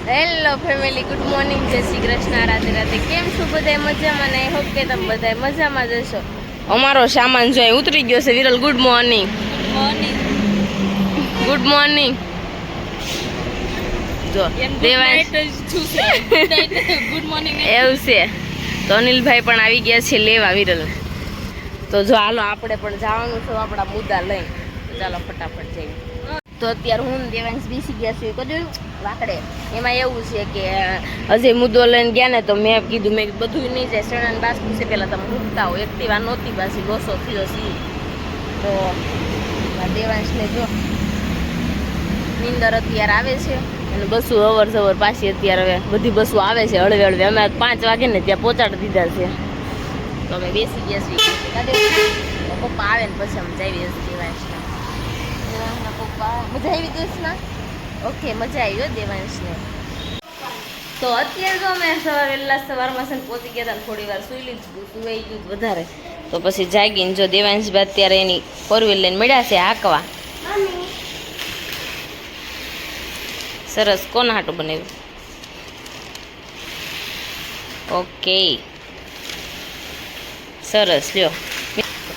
Hello family, good morning, જય શ્રી કૃષ્ણ, રાધે રાધે. કેમ છો બધા? મજામાં ને? હોપ કે તમે બધા મજામાં જ હશો. અમારો સામાન જો ઉતરી ગયો છે. Viral, good morning. Good morning. જો દેવાંશ ગુડ મોર્નિંગ એવું છે. તો અનિલભાઈ પણ આવી ગયા છે લેવા વિરલ. તો જો હાલો આપણે પણ જવાનું છે આપણા મુદ્દા લઈ. ચાલો ફટાફટ જઈએ. તો અત્યારે હું દેવાંશ બેસી ગયા છું કદું વાકડે. એમાં એવું છે કે હજી મુદ્દો લઈને ગયા ને તો મેં કીધું મેં બધું નહીં જાય. શરણાને બાસ્કું છે પહેલાં તમે મૂકતા હો. એક્ટિવા નહોતી પાછી લોસો થયો સી. તો દેવાંશને જો નીંદર અત્યારે આવે છે અને બસો અવર સવર પાછી અત્યારે હવે બધી બસો આવે છે હળવે હળવે. અમે 5 વાગે ને ત્યાં પહોંચાડી દીધા છે. તો અમે બેસી ગયા છીએ. પપ્પા આવે ને પછી અમે જઈએ દેવાંશને. પપ્પા મજા આવી દોસ્તના? ઓકે, મજા આવી હો દેવાંશને. તો અત્યારે તો અમે વહેલા સવારમાં છે ને પહોંચી ગયા હતા. થોડી વાર સુઈ લીધું, સુવાઈ ગયું વધારે. તો પછી જાગીને જો દેવાંશ બાદ ત્યારે એની 4 વ્હીલ લઈને મળ્યા છે હાંકવા. સરસ. કોના હાટું બનાવ્યું? ઓકે, સરસ. લ્યો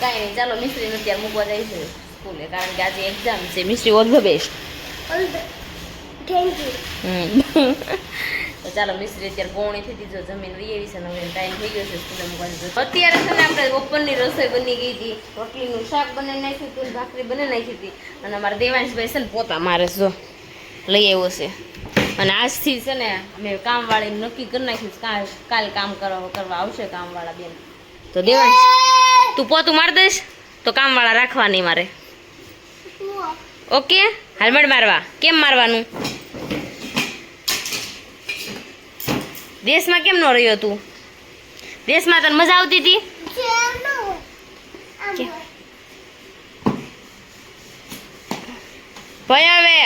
કાંઈ નહીં, ચાલો મિસ્ત્રીને અત્યારે મૂકવા જાય છે સ્કૂલે, કારણ કે આજે એક્ઝામ છે. Mistry all the best. Thank you. તો ચાલો મિસ્ત્રી અત્યારે પોણી થઈ દીધો, જમીન વહી આવી છે ને હવે ટાઈમ થઈ ગયો છે સ્કૂલે મૂકવાની. અત્યારે છે ને આપણે બપોરની રસોઈ બની ગઈ હતી. રોટલીનું શાક બનાવી નાખ્યું હતું, ભાખરી બનાવી નાખી હતી. અને અમારા દેવાંશભાઈ છે ને પોતા મારે જો લઈ આવ્યો છે. અને આજથી છે ને અમે કામવાળી નક્કી કરી નાખ્યું કાલ કામ કરવા આવશે કામવાળા બેન. તો દેવાંશ તું પોતું મારી દઈશ તો કામવાળા રાખવાની મારે. ઓકે, હાલમેટ મારવા. કેમ મારવાનું? દેશમાં કેમ ન રહ્યો તું? દેશમાં તને મજા આવતી હતી? ભાઈ હવે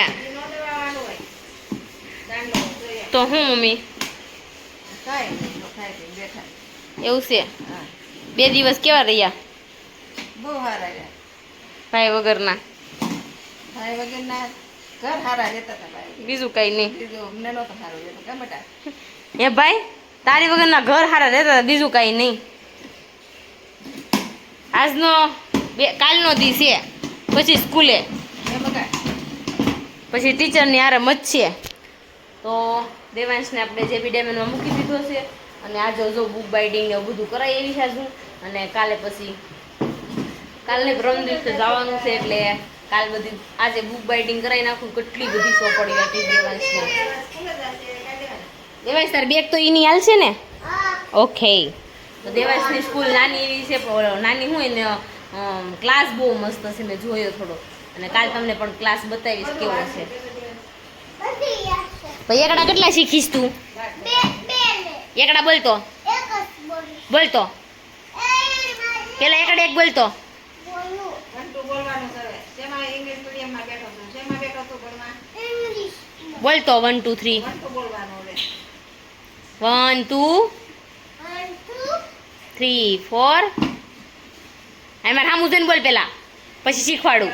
તો હું મમ્મી એવું છે. 2 દિવસ કેવા રહ્યા? બહુ સારા રહ્યા. ભાઈ વગરના ભાઈ વગરના ઘર સારા રહેતા હતા ભાઈ. બીજું કઈ નહીં. બીજું અમને નહોતો સારું રહેતું. કેમ બેટા? એ ભાઈ તારી વગરના ઘર સારા રહેતા હતા, બીજું કઈ નહીં. આજનો કાલનો દી છે, પછી સ્કૂલે, પછી ટીચરની હારે મચશે. તો દેવાંશને આપણે જેબી ડેમેનમાં મૂકી દીધો છે. અને આજે જો બુક બાઇડિંગ ને એવું બધું કરાવી એવી છે હું. અને કાલે પછી કાલને પ્રમ દિવસે જવાનું છે એટલે કાલ બધી આજે બુક બાઇડિંગ કરાવી નાખું. કેટલી બધી સોપડી હતી દેવાંશને. દેવાંશ તાર બેગ તો એની હાલ છે ને? ઓકે. તો દેવાંશની સ્કૂલ નાની એવી છે, નાની હોય ને ક્લાસ બહુ મસ્ત છે. મેં જોયો થોડો અને કાલ તમને પણ ક્લાસ બતાવીશ કેવો છે. ભાઈ એકડા કેટલા શીખીશ તું? એકડા બોલતો બોલતો પેલા એકડા એક બોલતો. બોલતો 1 2 3 1 2 3 4. મારે સામું જોઈને બોલ પેલા, પછી શીખવાડું.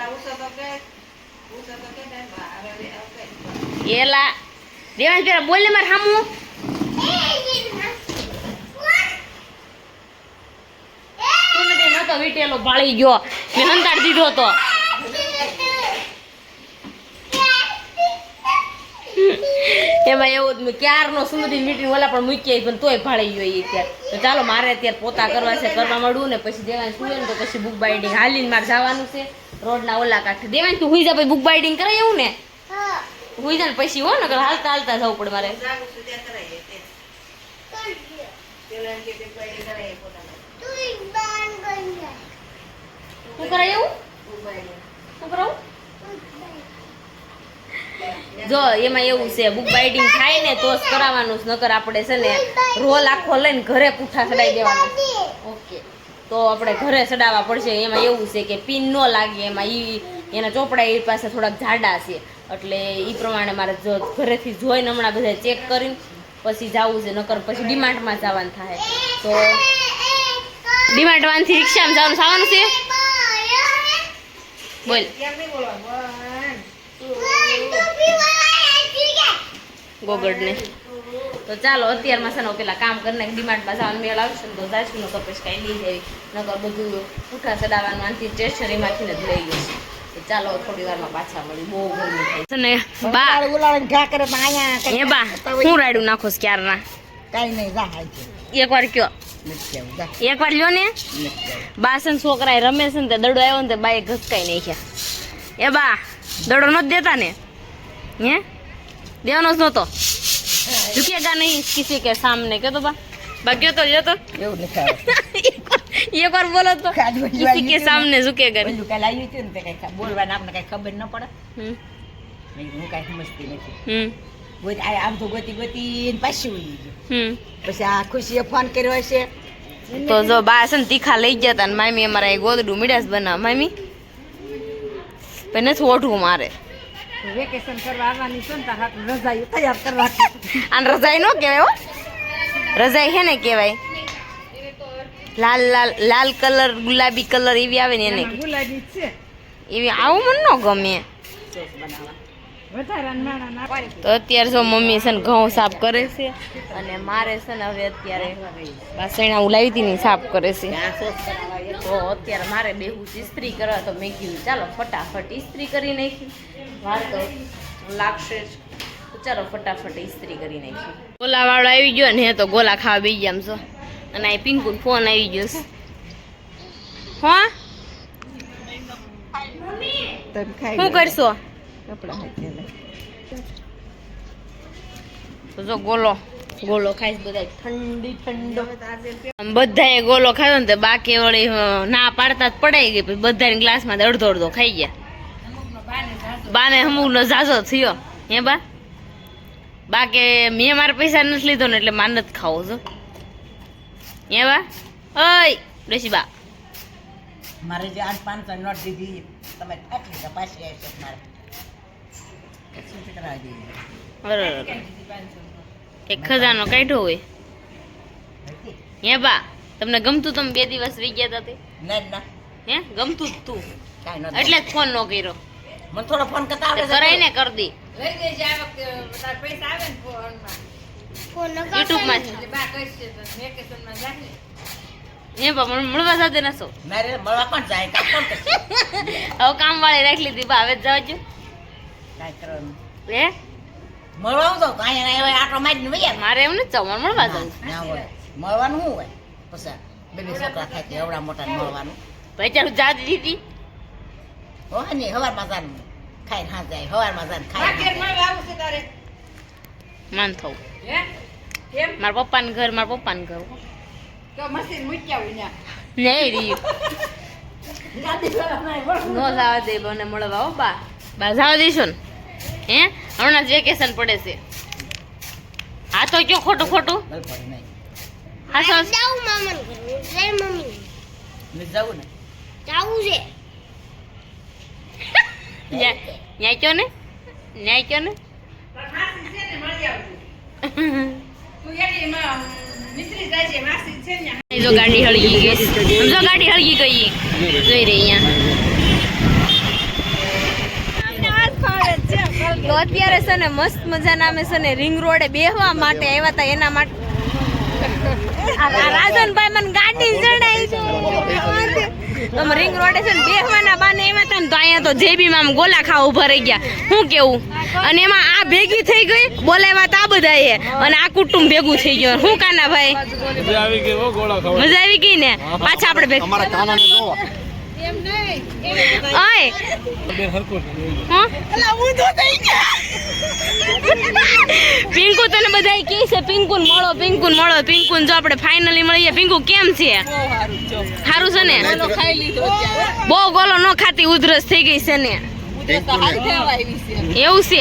એલા દેવાંશ પેલા બોલ ને મારે સામું. નતો વીટેલો ભાળી ગયો, મેં હંતાડી દીધો હતો. એમાં એવું મેં ક્યારનો સુમદી મીટિંગ ઓલા પણ મૂકી પણ તોય ભાળી ગયો એ અત્યારે. તો ચાલો મારે અત્યારે પોતા કરવા છે, કરવા માંડું ને પછી દેવાંશ સુવે ને તો પછી બુક બાઇડિંગ હાલીને મારે જવાનું છે રોડના ઓલા કાંઠે. દેવાંશ તું હુઈ જા પછી બુક બાઇડિંગ કરાય એવું ને? હુઈ જા ને પછી હો ને હાલતા હાલતા જવું પડે મારે. શું કરાય એવું? શું કરાવું? જો એમાં એવું છે બુક બાઇડિંગ થાય ને તો જ કરાવવાનું, નકર આપણે છે ને રોલ આખો લઈને ઘરે પૂઠા ચડાવી દેવાનું. ઓકે, તો આપણે ઘરે ચડાવવા પડશે. એમાં એવું છે કે પિન ન લાગે, એમાં એના ચોપડા એ પાસે થોડાક જાડા છે એટલે એ પ્રમાણે મારે જો ઘરેથી જોઈને હમણાં બધા ચેક કરીને પછી જવું છે, નકર પછી ડિમાન્ડમાં જવાનું થાય. તો ડિમાન્ડ વાનથી રિક્ષામાં જવાનું છે. બોલ ગોગડને. તો ચાલો અત્યારમાં છે ને પેલા કામ કરીને ડિમાન્ડમાં જવાનું મેળ આવશે ને તો જાશું ન કપેશ કાંઈ લઈ જાય નકર બધું ઉઠા ચડાવવાનું આનથી સ્ટેશનરીમાંથી જ લઈ ગયું. તો ચાલો થોડી વારમાં પાછા મળી. બહુ ગરમી થાય છે ને બા ઉલાળીને ઘા કરે પણ અહીંયા એ બા હું રાડું નાખોસ ક્યારના કાંઈ નહીં જાય છે એકવાર કયો એકવાર લ્યો ને બાસન છોકરા રમે છે ને તે દડો આવ્યો ને તે બાએ ઘસકાઈ નાખ્યા. એ બા દડો નથી દેતા ને હે દેવાનો જ નહોતો ઝુકેગા નહીં કિસી કે સામને કયો તો બા કયો તો લ્યો તો એવું નથી એક વાર બોલો તો કિસી કે સામને ઝુકેગા પેલું કાલે આવ્યું હતું ને તે કઈ બોલવાને આપણે કઈ ખબર ન પડે હમ હું કઈ સમજતી નથી. હમ આમ તો ગોતી પાછી ઉડી ગયું. હમ પછી આ ખુશીએ ફોન કર્યો હશે તો જો બા છે ને તીખા લઈ ગયા હતા ને મામી અમારા એ ગોદડું મીડાસ બનાવ મામી પણ નથી ઓઢવું મારે. વેકેશન કરવા આવવાની છે ને તાર હાથ રજાઈ તૈયાર કરવા આને રજાઈ ન કહેવાય હો રજાઈ હે ને કહેવાય લાલ લાલ લાલ કલર ગુલાબી કલર એવી આવે ને એને ગુલાબી છે એવી આવું મને ન ગમે. સોસ બનાવવા વધારે નાના તો અત્યારે જો મમ્મી છે ને ઘઉં સાફ કરે છે અને મારે છે ને હવે અત્યારે બાસણા હું લાવી હતી ને સાફ કરે છે. તો અત્યારે મારે બેહું ઇસ્ત્રી કરવા તો મેં કીધું ચાલો ફટાફટ ઇસ્ત્રી કરી નાખી વાર તો લાગશે જ. તો ચાલો ફટાફટ ઇસ્ત્રી કરી નાખી. ગોલાવાળો આવી ગયો ને તો ગોલા ખાવા બેસી ગયા આમ છો અને આ પિંકુ ફોન આવી ગયો છે. હા તમે ખાઈ શું કરશો? કપડા હાથે તો જો ગોલો ગોલો ખાઈશ બધા ઠંડી ઠંડો બધાએ ગોલો ખાધો ને તો બાકી વળી ના પાડતા જ પડાઈ ગઈ પછી બધાને ગ્લાસમાં અડધો અડધો ખાઈ ગયા. બાને અમુકનો ઝાઝો થયો હે બા બાકી મેં મારા પૈસા નથી લીધો ને એટલે માર નથી ખાવો છો હે બા ઓય ડોશી બા મારે જે 500 નોટ દીધી તમે આટલી પાછી આવી છે મારે શું કરાવી દીધી કે ખજાનો કાઢ્યો હોય હે બા તમને ગમતું તમે 2 દિવસ વી ગયા હતા તે ના હે ગમતું જ તું કાઈ ન એટલે જ ફોન ન કર્યો મને થોડો ફોન કરતા આવડે છે કરાય ને કરી દી લઈ દેજે આ વખતે તાર પૈસા આવે ને ફોનમાં યુટ્યુબ માં બા કઈશે તો વેકેશન માં જાને હે બા મળવા સાથે નસો મારે મળવા કોણ જાય કામ કોણ કરશે હવે કામ વાળી રાખી લીધી બા હવે જ જવાજો કાઈ કરવાનું હે મળવા હું તો કાંઈ ના આટલો મારીને વૈયા મારે એમ નથી જવું મારે મળવા જવું ના હોય મળવાનું શું હોય પછી બે છોકરા થાય કે એવડા મોટા મળવાનું પૈસા જાત દીધી હોય ને હવારમાં જાન ખાઈને હા જાય હવારમાં જાન ખાઈ માન થવું મારા પપ્પાનું ઘર મારા પપ્પાનું ઘર તો મશીન મૂક્યા હોય નહીં રહ્યું નો જવા દે બને મળવા હો બા બા જવા દઈશું ને હે હમણાં જ વેકેશન પડે છે આ તો કયો ખોટું ખોટું હા સર જાઉં મામા ઘરે મમ્મી જવું ને જાવું છે ન્યાય કયો ને ન્યાય કયો ને જો ગાડી હળગી ગઈ જો ગાડી હળગી ગઈ જોઈ રહી અહીંયા તો અત્યારે છે ને મસ્ત મજાના અમે છે ને રિંગ રોડે બેહવા માટે આવ્યા હતા એના માટે રાજનભાઈ મને ગાડી ચડાવી તમે રિંગ રોડે છે ને બેહવાના બાને આવ્યા હતા ને તો અહીંયા તો જેબીમાં આમ ગોલા ખાવા ઉભા રહી ગયા શું કેવું અને એમાં આ ભેગી થઈ ગઈ બોલાવ્યા તા બધાએ અને આ કુટુંબ ભેગું થઈ ગયું શું કાના ભાઈ મજા આવી ગઈ ને પાછા આપણે ભેગું પિંકુ તને બધા કે છે પિંકુ મળો પિંકુ જો આપણે ફાઇનલી મળીએ પિંકુ કેમ છે સારું છે ને બહુ ગોલો ન ખાતી ઉધરસ થઈ ગઈ છે ને એવું છે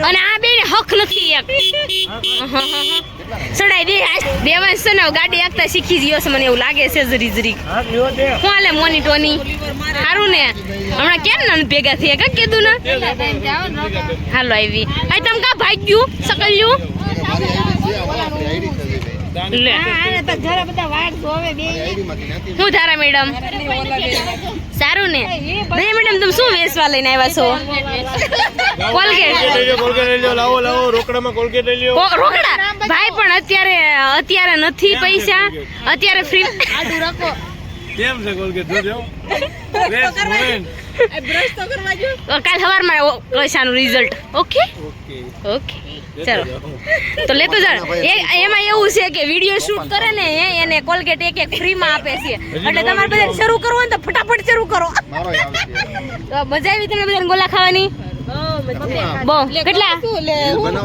અને આ બે હક નથી એક સડાઈ દે દેવાંશ છે ને ગાડી આખતા શીખી ગયો છે મને એવું લાગે છે જરી જરી કોલે મોની ટોની સારું ને હમણાં કેમ ના ભેગા થઈ કા કીધું ને હાલો આવી આ તમ કા ભાગ્યું સકલ્યું લે હું ધારા મેડમ સારું ને નહીં મેડમ તમે શું વેચવા લઈને આવ્યા છો કોલગેટ લાવો રોકડામાં કોલગેટ લઈ લ્યો. રોકડા ભાઈ પણ અત્યારે નથી પૈસા અત્યારે ફ્રી આડું રાખો કેમ છે કોલગેટ જોજો. Fresh moment. કાલ સવારમાં પૈસાનું રિઝલ્ટ ઓકે ઓકે ઓકે ચલો તો લેતો જાઓ એમાં એવું છે કે વિડીયો શૂટ કરે ને એને કોલગેટ એક ફ્રીમાં આપે છે એટલે તમારે બધા શરૂ કરવું હોય ને તો ફટાફટ શરૂ કરો તો મજા આવી તમને બધાને ગોલા ખાવાની બહુ કેટલા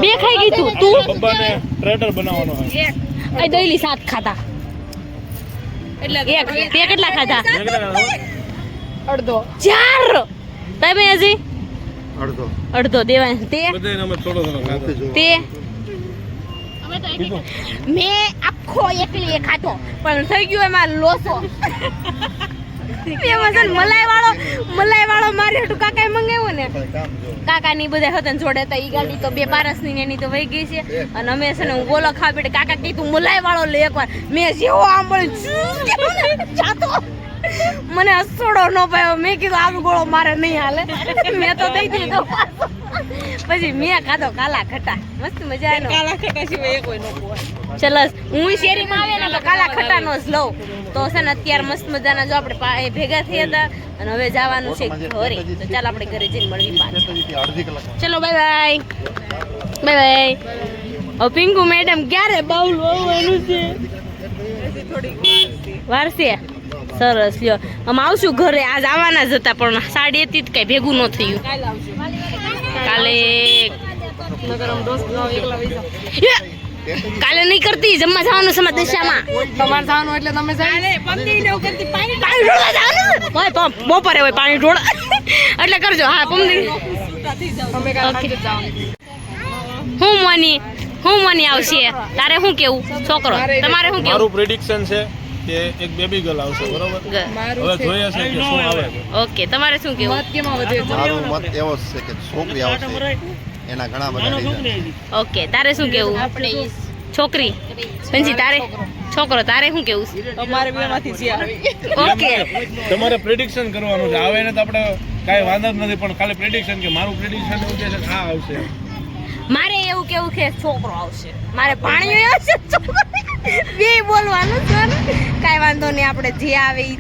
બે ખાઈ ગઈ તું પપ્પાને ટ્રેટર બનાવવાનો હોય. આ ડેઈલી 7 ખાતા એટલે તે કેટલા ખાતા અડધો 4 તમે હજી અડધો દેવાય તે બધાને અમે થોડો ખાધો. તે મેં આખો એકલી ખાતો પણ થઈ ગયો એમાં લોસો એમાં છે ને મલાઈ વાળો મારી હાટુ કાકાએ મંગાવ્યો ને કાકાની બધા હતા ને જોડે હતા ઈ ગાડી તો 2 પારસની ને એની તો વહી ગઈ છે અને અમે છે ને હું ગોલો ખાવા બેઠે કાકા કીધું મલાઈ વાળો લે એકવાર મેં જેવો આંબળ્યું જાતો મને હસોડો ન પાયો મેં કીધું આ ગોળો મારે નહીં હાલે મેં તો દઈ દીધો પછી મેં ખાધો કાલા ખટા મસ્ત મજા આવે કાલા ખટા સિવાય કોઈ નો ચલો હું શેરીમાં આવે ને તો કાલા ખટાનો જ લઉં તો છે ને અત્યારે મસ્ત મજાના જો આપણે ભેગા થયા હતા અને હવે જવાનું છે ઘરે તો ચાલ આપણે ઘરે જઈને મળવી પાછા ચલો બાય બાય ઓ પિંકુ મેડમ ક્યારે બાઉલ વાવવાનું છે વારસે સરસ લ્યો અમે આવશું ઘરે આજ આવવાના જ હતા પણ સાડી હતી જ કઈ ભેગું ન થયું કાલે નહીં કરતી જમવા જવાનું છે દશામાં તમારે જવાનું એટલે તમે બપોરે હોય પાણી ઢોળા એટલે કરજો હા પમદી હું મની આવશે તારે શું કેવું છોકરો તમારે શું કેવું મારું પ્રેડિક્શન છે કે એક બેબી ગર્લ આવશે બરોબર. હવે જોઈએ છે કે શું આવે છે. ઓકે તમારે શું કેવું મારું મત એવો છે કે છોકરી આવશે એના ઘણા બધા reason. ઓકે તારે શું કેવું છોકરી પંજી તારે છોકરો તારે શું કેવું ઓકે તમારે પ્રેડિક્શન કરવાનું છે. આવે ને તો આપણે કાંઈ વાંધો જ નથી પણ ખાલી પ્રેડિક્શન કે મારું પ્રેડિક્શન એવું છે કે આ આવશે. મારે એવું કેવું કે છોકરો આવશે મારે પાણી આવશે બે બોલવાનું છે કાંઈ વાંધો નહીં આપણે જે આવે ઈ